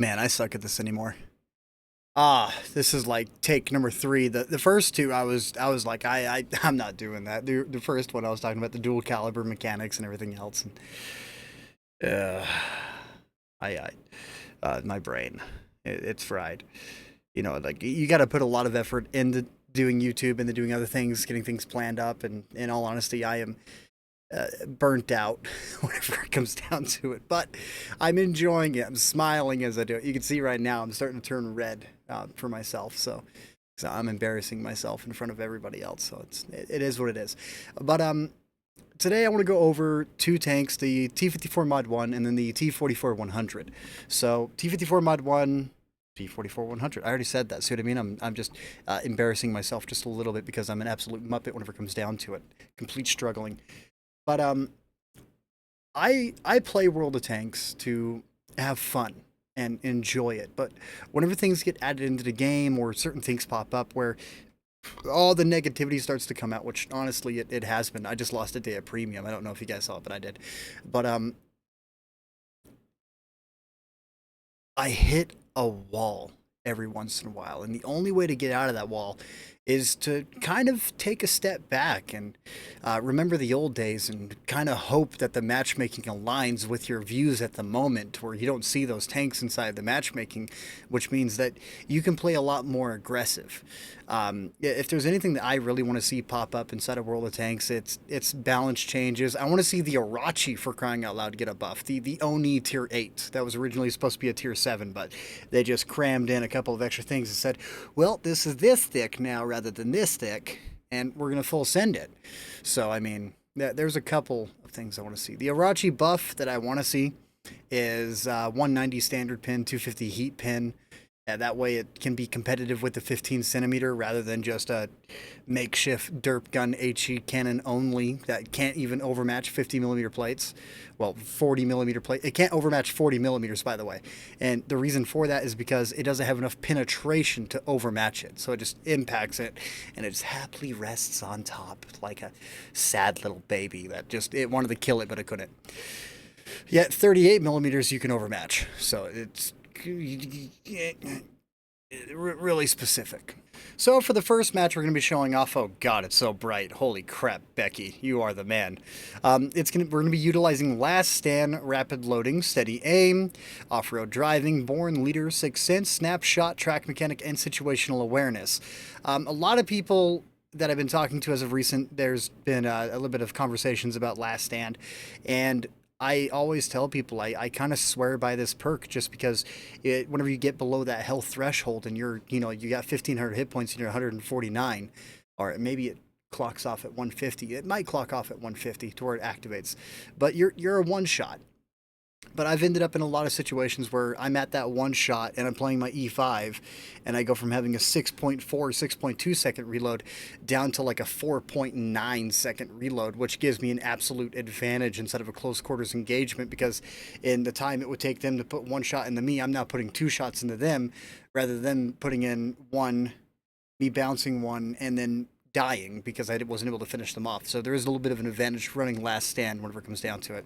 Man, I suck at this anymore. This is like take number three. The first two, I was like, I'm not doing that. The first one, I was talking about the dual caliber mechanics and everything else, and my brain, it's fried. You know, like you got to put a lot of effort into doing YouTube and then doing other things, getting things planned up. And in all honesty, I am burnt out whenever it comes down to it. But I'm enjoying it. I'm smiling as I do it. You can see right now I'm starting to turn red for myself. So I'm embarrassing myself in front of everybody else. So it is what it is. But today I want to go over two tanks, the T54 Mod 1 and then the T44 100. So T54 Mod 1, T44 100. I already said that. See what I mean? I'm just embarrassing myself just a little bit because I'm an absolute muppet whenever it comes down to it. Complete struggling. But I play World of Tanks to have fun and enjoy it. But whenever things get added into the game or certain things pop up where all the negativity starts to come out, which honestly it has been. I just lost a day of premium. I don't know if you guys saw it, but I did. But I hit a wall every once in a while, and the only way to get out of that wall is to kind of take a step back and remember the old days and kind of hope that the matchmaking aligns with your views at the moment, where you don't see those tanks inside the matchmaking, which means that you can play a lot more aggressive. If there's anything that I really want to see pop up inside of World of Tanks, it's balance changes. I want to see the Irachi, for crying out loud, get a buff. The Oni tier 8 that was originally supposed to be a tier 7, but they just crammed in a couple of extra things and said, well, this is this thick now rather than this thick, and we're going to full send it. So, I mean, there's a couple of things I want to see. The Irachi buff that I want to see is 190 standard pin, 250 heat pin. That way it can be competitive with the 15 centimeter rather than just a makeshift derp gun HE cannon only that can't even overmatch 50 millimeter plates. Well, 40 millimeter plate. It can't overmatch 40 millimeters, by the way. And the reason for that is because it doesn't have enough penetration to overmatch it. So it just impacts it and it just happily rests on top like a sad little baby that just, it wanted to kill it, but it couldn't. Yet 38 millimeters you can overmatch. So it's really specific. So for the first match, we're going to be showing off. Oh God, it's so bright! Holy crap, Becky, you are the man. We're going to be utilizing Last Stand, Rapid Loading, Steady Aim, Off-Road Driving, Born Leader, Sixth Sense, Snapshot, Track Mechanic, and Situational Awareness. A lot of people that I've been talking to as of recent, there's been a little bit of conversations about Last Stand, and I always tell people I kind of swear by this perk just because whenever you get below that health threshold and you got 1,500 hit points and you're 149, or maybe it clocks off at 150. It might clock off at 150 to where it activates, but you're a one shot. But I've ended up in a lot of situations where I'm at that one shot and I'm playing my E5 and I go from having a 6.4, 6.2 second reload down to like a 4.9 second reload, which gives me an absolute advantage instead of a close quarters engagement, because in the time it would take them to put one shot into me, I'm now putting two shots into them rather than putting in one, me bouncing one, and then dying because I wasn't able to finish them off. So there is a little bit of an advantage running Last Stand whenever it comes down to it.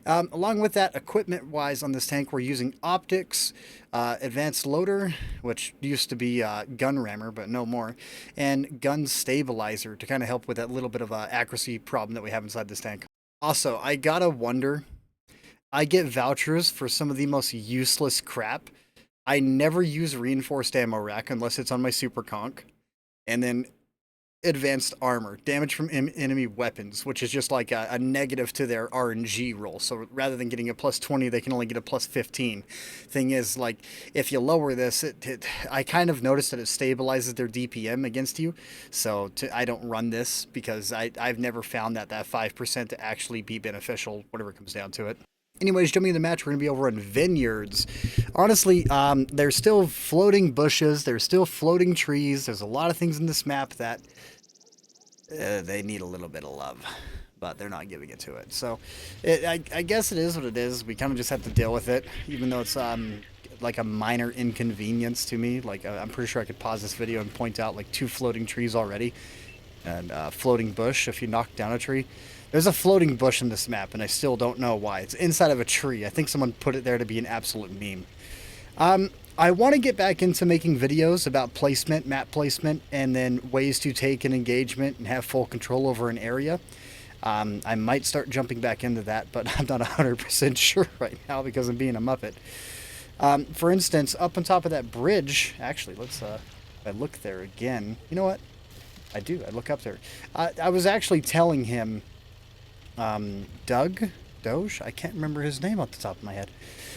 Along with that, equipment-wise on this tank, we're using optics, advanced loader, which used to be gun rammer, but no more, and gun stabilizer to kind of help with that little bit of accuracy problem that we have inside this tank. Also, I gotta wonder, I get vouchers for some of the most useless crap. I never use reinforced ammo rack unless it's on my super conch. And then advanced armor, damage from enemy weapons, which is just like a negative to their RNG roll. So rather than getting a plus 20, they can only get a plus 15. Thing is, like, if you lower this, I kind of noticed that it stabilizes their DPM against you. So I don't run this because I've never found that 5% to actually be beneficial whenever it comes down to it. Anyways, jumping into the match, we're going to be over in Vineyards. Honestly, there's still floating bushes. There's still floating trees. There's a lot of things in this map that they need a little bit of love, but they're not giving it to it. So I guess it is what it is. We kind of just have to deal with it, even though it's like a minor inconvenience to me. Like, I'm pretty sure I could pause this video and point out like 2 floating trees already. And floating bush, if you knock down a tree. There's a floating bush in this map, and I still don't know why. It's inside of a tree. I think someone put it there to be an absolute meme. I want to get back into making videos about placement, map placement, and then ways to take an engagement and have full control over an area. I might start jumping back into that, but I'm not 100% sure right now because I'm being a muppet. For instance, up on top of that bridge, actually, let's I look there again. You know what? I do. I look up there. I was actually telling him, Doge, I can't remember his name off the top of my head,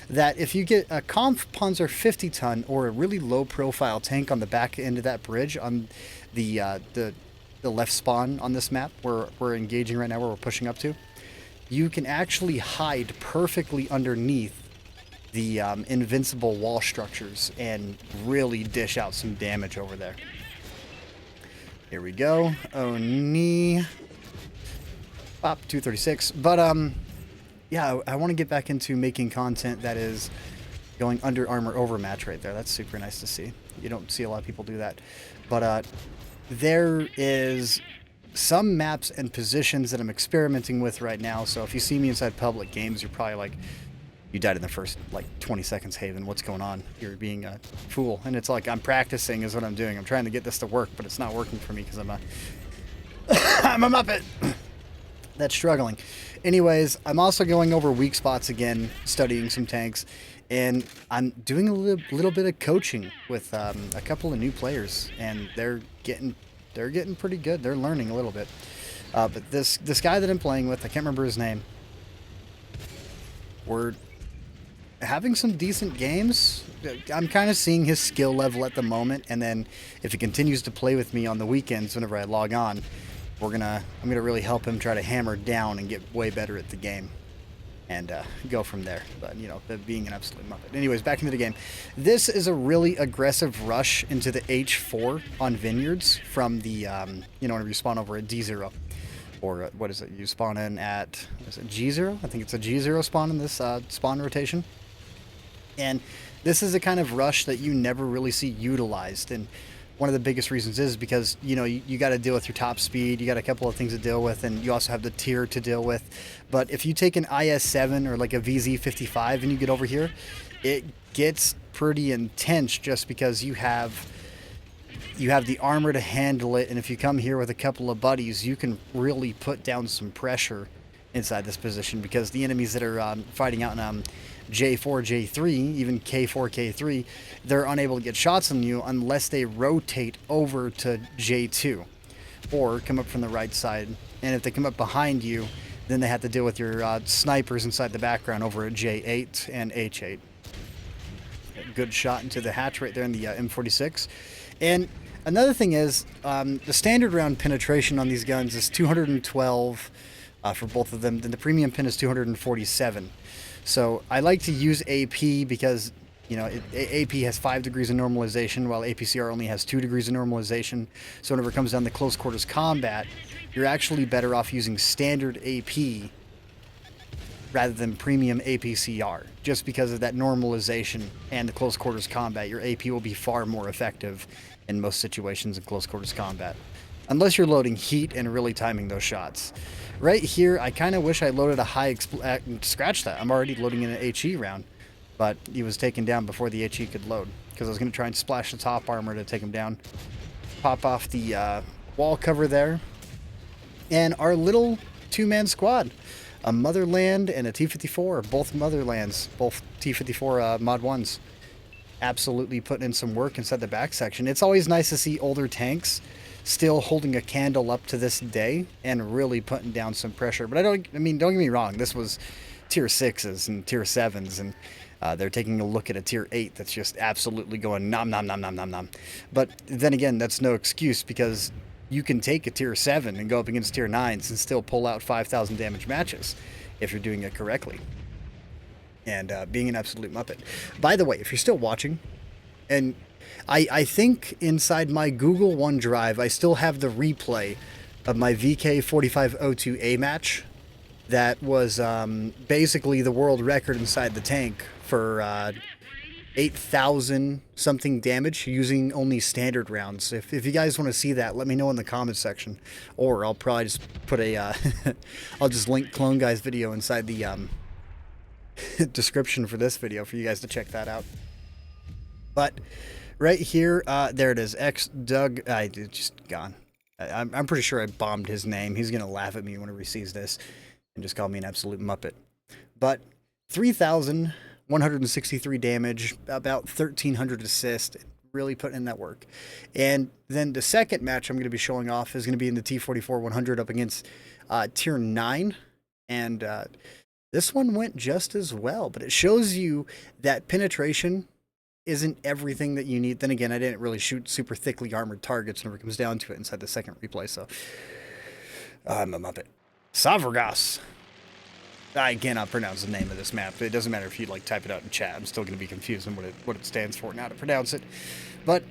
that if you get a Kampfpanzer 50 ton or a really low profile tank on the back end of that bridge on the left spawn on this map where we're engaging right now, where we're pushing up to, you can actually hide perfectly underneath the invincible wall structures and really dish out some damage over there. Here we go. Oh, knee. Pop, 236. But, yeah, I want to get back into making content that is going under armor overmatch right there. That's super nice to see. You don't see a lot of people do that. But, there is some maps and positions that I'm experimenting with right now. So if you see me inside public games, you're probably like, you died in the first, like, 20 seconds, Haven. What's going on? You're being a fool. And it's like, I'm practicing is what I'm doing. I'm trying to get this to work, but it's not working for me because I'm a... I'm a Muppet! That's struggling. Anyways, I'm also going over weak spots again, studying some tanks, and I'm doing a little bit of coaching with a couple of new players, and they're getting pretty good. They're learning a little bit. But this guy that I'm playing with, I can't remember his name. We're having some decent games. I'm kind of seeing his skill level at the moment, and then if he continues to play with me on the weekends whenever I log on, I'm gonna really help him try to hammer down and get way better at the game, and go from there. But you know, being an absolute muppet. Anyways, back into the game. This is a really aggressive rush into the H4 on vineyards from the you know, whenever you spawn over at D0, or what is it? You spawn in at, is it G0? I think it's a G0 spawn in this spawn rotation. And this is a kind of rush that you never really see utilized, and one of the biggest reasons is because, you know, you got to deal with your top speed, you got a couple of things to deal with, and you also have the tier to deal with. But if you take an IS-7 or like a VZ-55 and you get over here, it gets pretty intense just because you have the armor to handle it, and if you come here with a couple of buddies, you can really put down some pressure inside this position, because the enemies that are fighting out in J4, J3, even K4, K3, they're unable to get shots on you unless they rotate over to J2 or come up from the right side. And if they come up behind you, then they have to deal with your snipers inside the background over at J8 and H8. Good shot into the hatch right there in the M46. And another thing is, the standard round penetration on these guns is 212 for both of them. Then the premium pin is 247. So I like to use AP because, you know, AP has 5 degrees of normalization, while APCR only has 2 degrees of normalization. So whenever it comes down to close quarters combat, you're actually better off using standard AP rather than premium APCR, just because of that normalization and the close quarters combat. Your AP will be far more effective in most situations in close quarters combat, unless you're loading heat and really timing those shots. Right here, I kind of wish I loaded a high scratch that. I'm already loading in an HE round, but he was taken down before the HE could load, because I was going to try and splash the top armor to take him down. Pop off the wall cover there. And our little two-man squad, a Motherland and a T-54, both Motherlands, both T-54 Mod 1s. Absolutely putting in some work inside the back section. It's always nice to see older tanks still holding a candle up to this day and really putting down some pressure. But don't get me wrong, this was tier 6s and tier 7s, and they're taking a look at a tier 8 that's just absolutely going nom nom nom nom nom nom. But then again, that's no excuse, because you can take a tier 7 and go up against tier 9s and still pull out 5,000 damage matches if you're doing it correctly. And being an absolute muppet. By the way, if you're still watching, and I think inside my Google OneDrive, I still have the replay of my VK4502A match. That was basically the world record inside the tank for 8,000 something damage using only standard rounds. If you guys want to see that, let me know in the comments section, or I'll probably just put a I'll just link Clone Guy's video inside the description for this video for you guys to check that out. But right here, there it is. X Doug. It's just gone. I'm pretty sure I bombed his name. He's gonna laugh at me whenever he sees this and just call me an absolute muppet. But 3,163 damage, about 1,300 assist. Really putting in that work. And then the second match I'm going to be showing off is going to be in the T44 100 up against Tier 9. And this one went just as well. But it shows you that penetration isn't everything that you need. Then again, I didn't really shoot super thickly armored targets whenever it comes down to it inside the second replay. So I'm a muppet. Savragas. I cannot pronounce the name of this map. It doesn't matter if you like type it out in chat. I'm still going to be confused on what it stands for now to pronounce it. But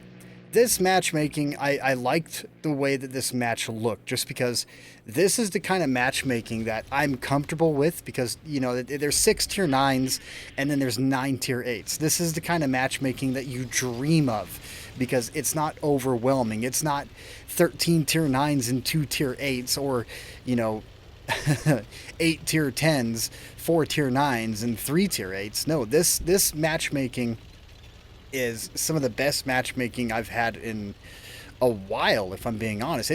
this matchmaking, I liked the way that this match looked, just because this is the kind of matchmaking that I'm comfortable with, because, you know, there's 6 tier 9s and then there's 9 tier 8s. This is the kind of matchmaking that you dream of, because it's not overwhelming. It's not 13 tier 9s and 2 tier 8s, or, you know, 8 tier 10s, 4 tier 9s, and 3 tier 8s. No, this matchmaking is some of the best matchmaking I've had in a while, if I'm being honest.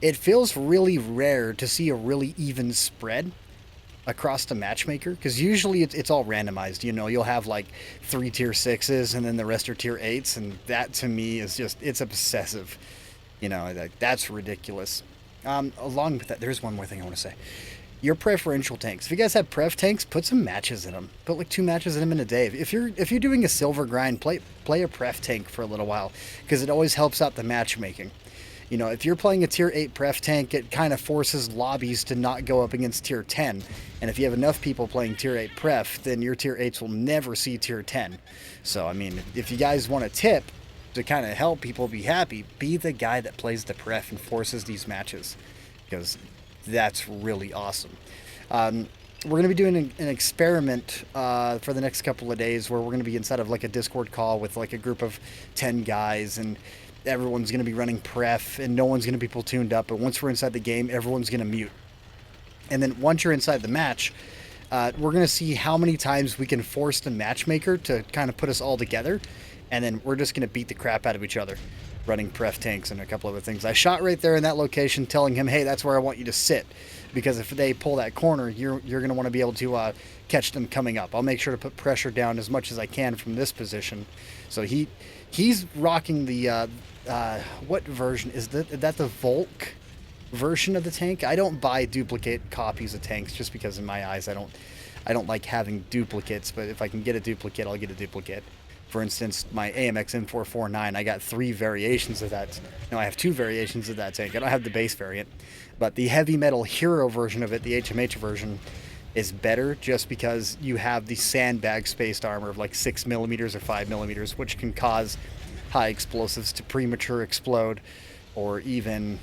It feels really rare to see a really even spread across the matchmaker, because usually it's all randomized. You know, you'll have like 3 tier 6s and then the rest are tier 8s, and that to me is just, it's obsessive. You know, that's ridiculous. Along with that, there's one more thing I want to say. Your preferential tanks. If you guys have pref tanks, put some matches in them. Put like 2 matches in them in a day. If you're doing a silver grind, play a pref tank for a little while, because it always helps out the matchmaking. You know, if you're playing a tier 8 pref tank, it kind of forces lobbies to not go up against tier 10. And if you have enough people playing tier 8 pref, then your tier 8s will never see tier 10. So, I mean, if you guys want a tip to kind of help people be happy, be the guy that plays the pref and forces these matches, because that's really awesome. We're going to be doing an experiment for the next couple of days, where we're going to be inside of like a Discord call with like a group of 10 guys, and everyone's going to be running pref and no one's going to be platooned up. But once we're inside the game, everyone's going to mute. And then once you're inside the match, we're going to see how many times we can force the matchmaker to kind of put us all together. And then we're just going to beat the crap out of each other, running pref tanks and a couple other things. I shot right there in that location, telling him, hey, that's where I want you to sit, because if they pull that corner, you're going to want to be able to catch them coming up. I'll make sure to put pressure down as much as I can from this position. So he's rocking the what version is that? Is that the Volk version of the tank? I don't buy duplicate copies of tanks, just because in my eyes I don't like having duplicates. But if I can get a duplicate, I'll get a duplicate. For instance, my AMX M449, I got 3 variations of that. No, I have 2 variations of that tank. I don't have the base variant. But the heavy metal hero version of it, the HMH version, is better, just because you have the sandbag spaced armor of like 6 millimeters or 5 millimeters, which can cause high explosives to premature explode, or even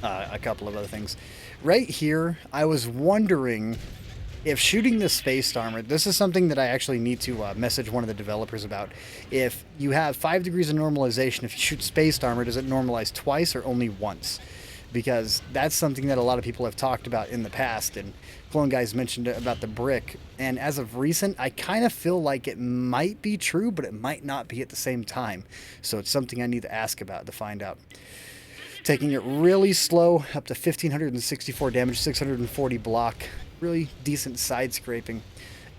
a couple of other things. Right here, I was wondering if shooting the spaced armor, this is something that I actually need to message one of the developers about. If you have 5 degrees of normalization, if you shoot spaced armor, does it normalize twice or only once? Because that's something that a lot of people have talked about in the past, and Clone Guys mentioned about the brick. And as of recent, I kind of feel like it might be true, but it might not be at the same time. So it's something I need to ask about to find out. Taking it really slow, up to 1,564 damage, 640 block. Really decent side scraping.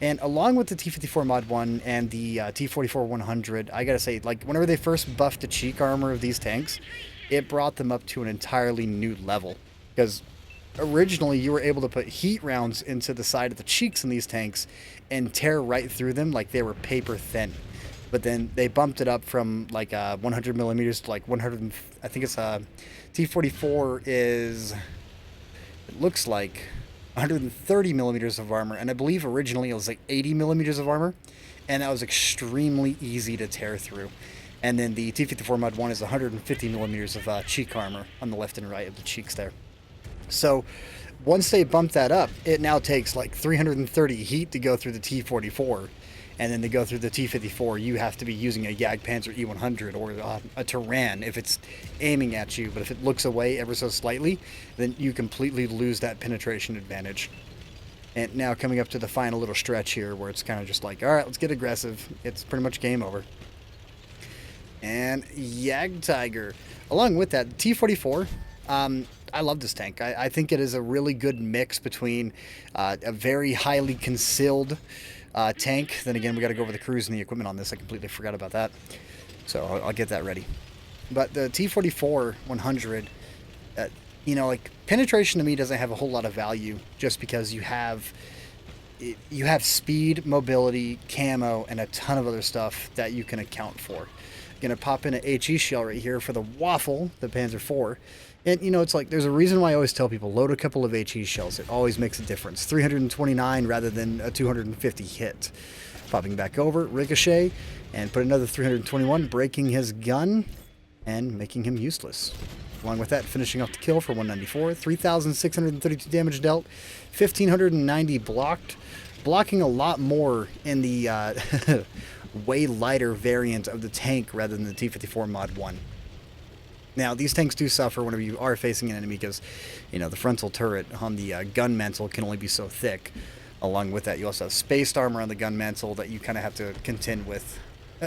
And along with the T54 Mod 1 and the T44 100, I gotta say, like, whenever they first buffed the cheek armor of these tanks, it brought them up to an entirely new level. Because originally you were able to put heat rounds into the side of the cheeks in these tanks and tear right through them like they were paper thin. But then they bumped it up from like 100 millimeters to like 100. I think it's T44 is, it looks like 130 millimeters of armor, and I believe originally it was like 80 millimeters of armor, and that was extremely easy to tear through. And then the T54 Mod 1 is 150 millimeters of cheek armor on the left and right of the cheeks there. So once they bump that up, it now takes like 330 heat to go through the T44. And then to go through the T54, you have to be using a Jagdpanzer E100 or a Turan if it's aiming at you. But if it looks away ever so slightly, then you completely lose that penetration advantage. And now coming up to the final little stretch here, where it's kind of just like, all right, let's get aggressive. It's pretty much game over. and Yag Tiger. Along with that, T-44. I love this tank. I think it is a really good mix between a very highly concealed tank. Then again, we got to go over the crews and the equipment on this. I completely forgot about that. So I'll get that ready. But the T-44 100, you know, like penetration to me doesn't have a whole lot of value just because you have speed, mobility, camo, and a ton of other stuff that you can account for. Gonna pop in an HE shell right here for the Waffle, the Panzer IV. And you know, it's like there's a reason why I always tell people load a couple of HE shells. It always makes a difference. 329 rather than a 250 hit. Popping back over, ricochet, and put another 321, breaking his gun and making him useless. Along with that, finishing off the kill for 194, 3,632 damage dealt, 1,590 blocked, blocking a lot more in the way lighter variant of the tank rather than the T-54 Mod 1. Now, these tanks do suffer whenever you are facing an enemy because, you know, the frontal turret on the gun mantle can only be so thick. Along with that, you also have spaced armor on the gun mantle that you kind of have to contend with.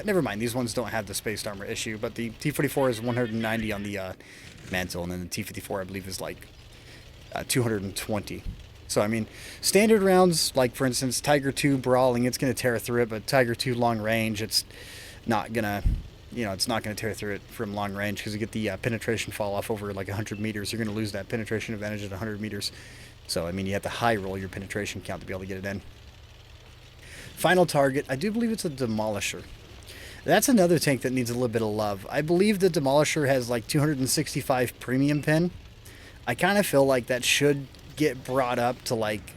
Never mind, these ones don't have the spaced armor issue, but the T-44 is 190 on the mantle, and then the T-54, I believe, is like 220. So, I mean, standard rounds, like, for instance, Tiger 2 Brawling, it's going to tear through it, but Tiger 2 Long Range, it's not going to, you know, it's not going to tear through it from long range because you get the penetration fall off over like 100 meters. You're going to lose that penetration advantage at 100 meters. So, I mean, you have to high roll your penetration count to be able to get it in. Final target, I do believe it's a Demolisher. That's another tank that needs a little bit of love. I believe the Demolisher has like 265 premium pin. I kind of feel like that should get brought up to like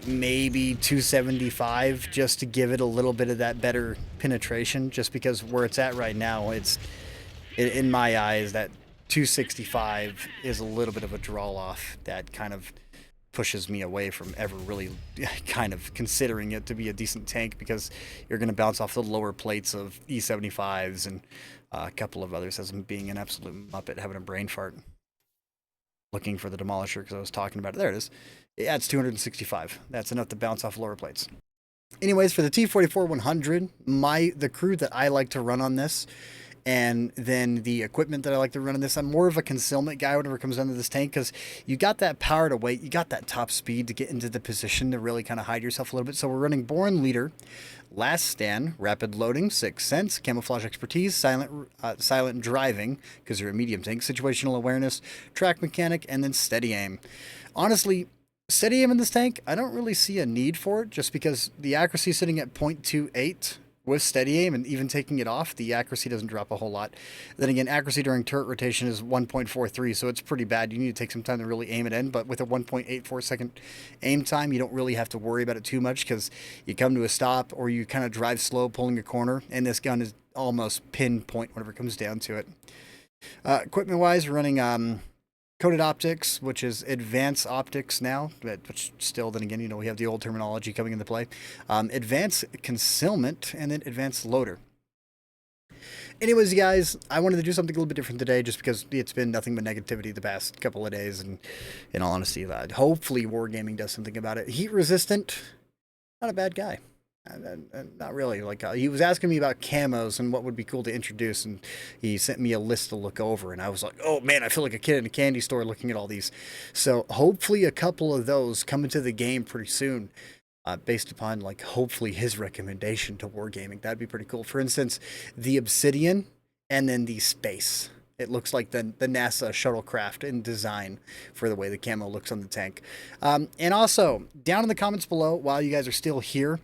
maybe 275 just to give it a little bit of that better penetration, just because where it's at right now, it's, in my eyes, that 265 is a little bit of a draw off that kind of pushes me away from ever really kind of considering it to be a decent tank, because you're going to bounce off the lower plates of E75s and a couple of others as being an absolute muppet having a brain fart. Looking for the Demolisher because I was talking about it. There it is. Yeah, it's 265. That's enough to bounce off lower plates. Anyways, for the T-44 100, the crew that I like to run on this, and then the equipment that I like to run on this, I'm more of a concealment guy whenever it comes down to this tank, because you got that power to weight, you got that top speed to get into the position to really kind of hide yourself a little bit. So we're running Born Leader, Last Stand, Rapid Loading, Sixth Sense, Camouflage Expertise, Silent Driving, because you're a medium tank, Situational Awareness, Track Mechanic, and then Steady Aim. Honestly, steady aim in this tank, I don't really see a need for it, just because the accuracy is sitting at 0.28 with steady aim, and even taking it off, the accuracy doesn't drop a whole lot. Then again, accuracy during turret rotation is 1.43, so it's pretty bad. You need to take some time to really aim it in, but with a 1.84 second aim time, you don't really have to worry about it too much, because you come to a stop, or you kind of drive slow pulling a corner, and this gun is almost pinpoint whenever it comes down to it. Equipment-wise, we're running Coated Optics, which is Advanced Optics now, which still, then again, you know, we have the old terminology coming into play. Advanced Concealment, and then Advanced Loader. Anyways, guys, I wanted to do something a little bit different today just because it's been nothing but negativity the past couple of days, and in all honesty, hopefully Wargaming does something about it. Heat Resistant, not a bad guy. Not really. Like he was asking me about camos and what would be cool to introduce, and he sent me a list to look over, and I was like, oh man, I feel like a kid in a candy store looking at all these. So hopefully a couple of those come into the game pretty soon, based upon like hopefully his recommendation to Wargaming. That'd be pretty cool. For instance, the Obsidian, and then the Space. It looks like the NASA shuttlecraft in design for the way the camo looks on the tank. And also, down in the comments below, while you guys are still here,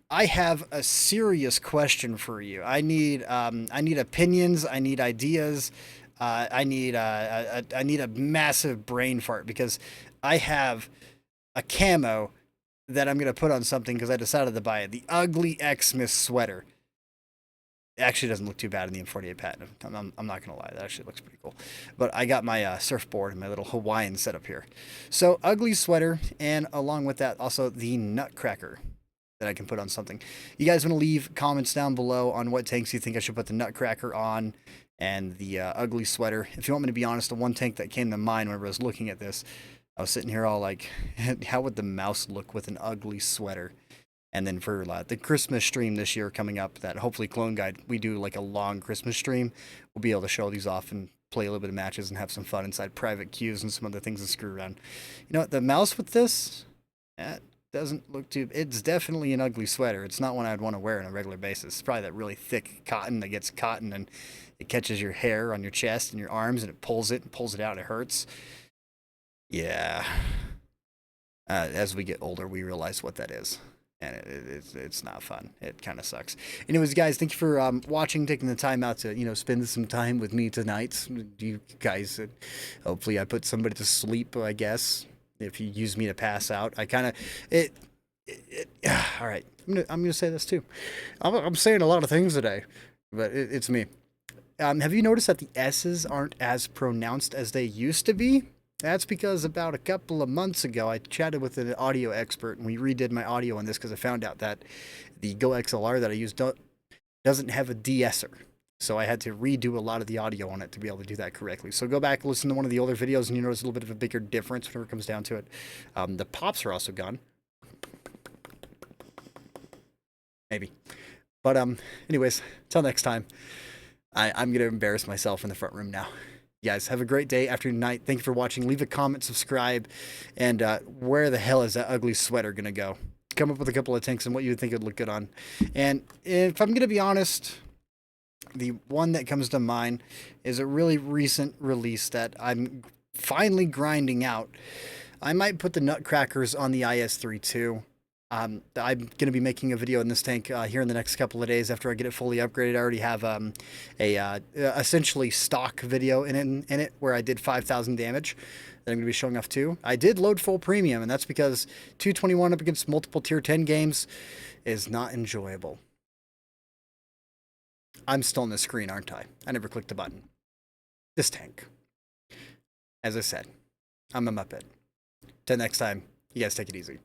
I have a serious question for you. I need opinions. I need ideas. I need a massive brain fart, because I have a camo that I'm gonna put on something because I decided to buy it. The Ugly Xmas sweater. It actually doesn't look too bad in the M48 patent. I'm not gonna lie, that actually looks pretty cool. But I got my surfboard and my little Hawaiian setup here. So Ugly sweater, and along with that also the Nutcracker that I can put on something. You guys want to leave comments down below on what tanks you think I should put the Nutcracker on, and the Ugly sweater. If you want me to be honest, the one tank that came to mind whenever I was looking at this, I was sitting here all like, how would the mouse look with an ugly sweater? And then for the Christmas stream this year coming up, that hopefully Clone Guide, we do like a long Christmas stream. We'll be able to show these off and play a little bit of matches and have some fun inside private queues and some other things and screw around. You know what? The mouse with this, that doesn't look too. It's definitely an ugly sweater. It's not one I'd want to wear on a regular basis. It's probably that really thick cotton that gets caught and it catches your hair on your chest and your arms and it pulls it out. It hurts. Yeah. As we get older, we realize what that is. And it's not fun. It kind of sucks. Anyways, guys, thank you for watching, taking the time out to, spend some time with me tonight. You guys, hopefully I put somebody to sleep, I guess, if you use me to pass out. I kind of, all right, I'm gonna say this too. I'm saying a lot of things today, but it's me. Have you noticed that the S's aren't as pronounced as they used to be? That's because about a couple of months ago, I chatted with an audio expert, and we redid my audio on this because I found out that the Go XLR that I use doesn't have a de-esser. So I had to redo a lot of the audio on it to be able to do that correctly. So go back, listen to one of the older videos, and you notice a little bit of a bigger difference whenever it comes down to it. The pops are also gone. Maybe. But anyways, till next time, I'm going to embarrass myself in the front room now. You guys, have a great day, afternoon, night. Thank you for watching. Leave a comment, subscribe, and where the hell is that ugly sweater going to go? Come up with a couple of tanks and what you would think would look good on. And if I'm going to be honest, the one that comes to mind is a really recent release that I'm finally grinding out. I might put the Nutcrackers on the IS-3 too. I'm going to be making a video in this tank here in the next couple of days after I get it fully upgraded. I already have a essentially stock video in it where I did 5,000 damage that I'm going to be showing off too. I did load full premium, and that's because 221 up against multiple tier 10 games is not enjoyable. I'm still on the screen, aren't I? I never clicked the button. This tank. As I said, I'm a Muppet. Till next time, you guys take it easy.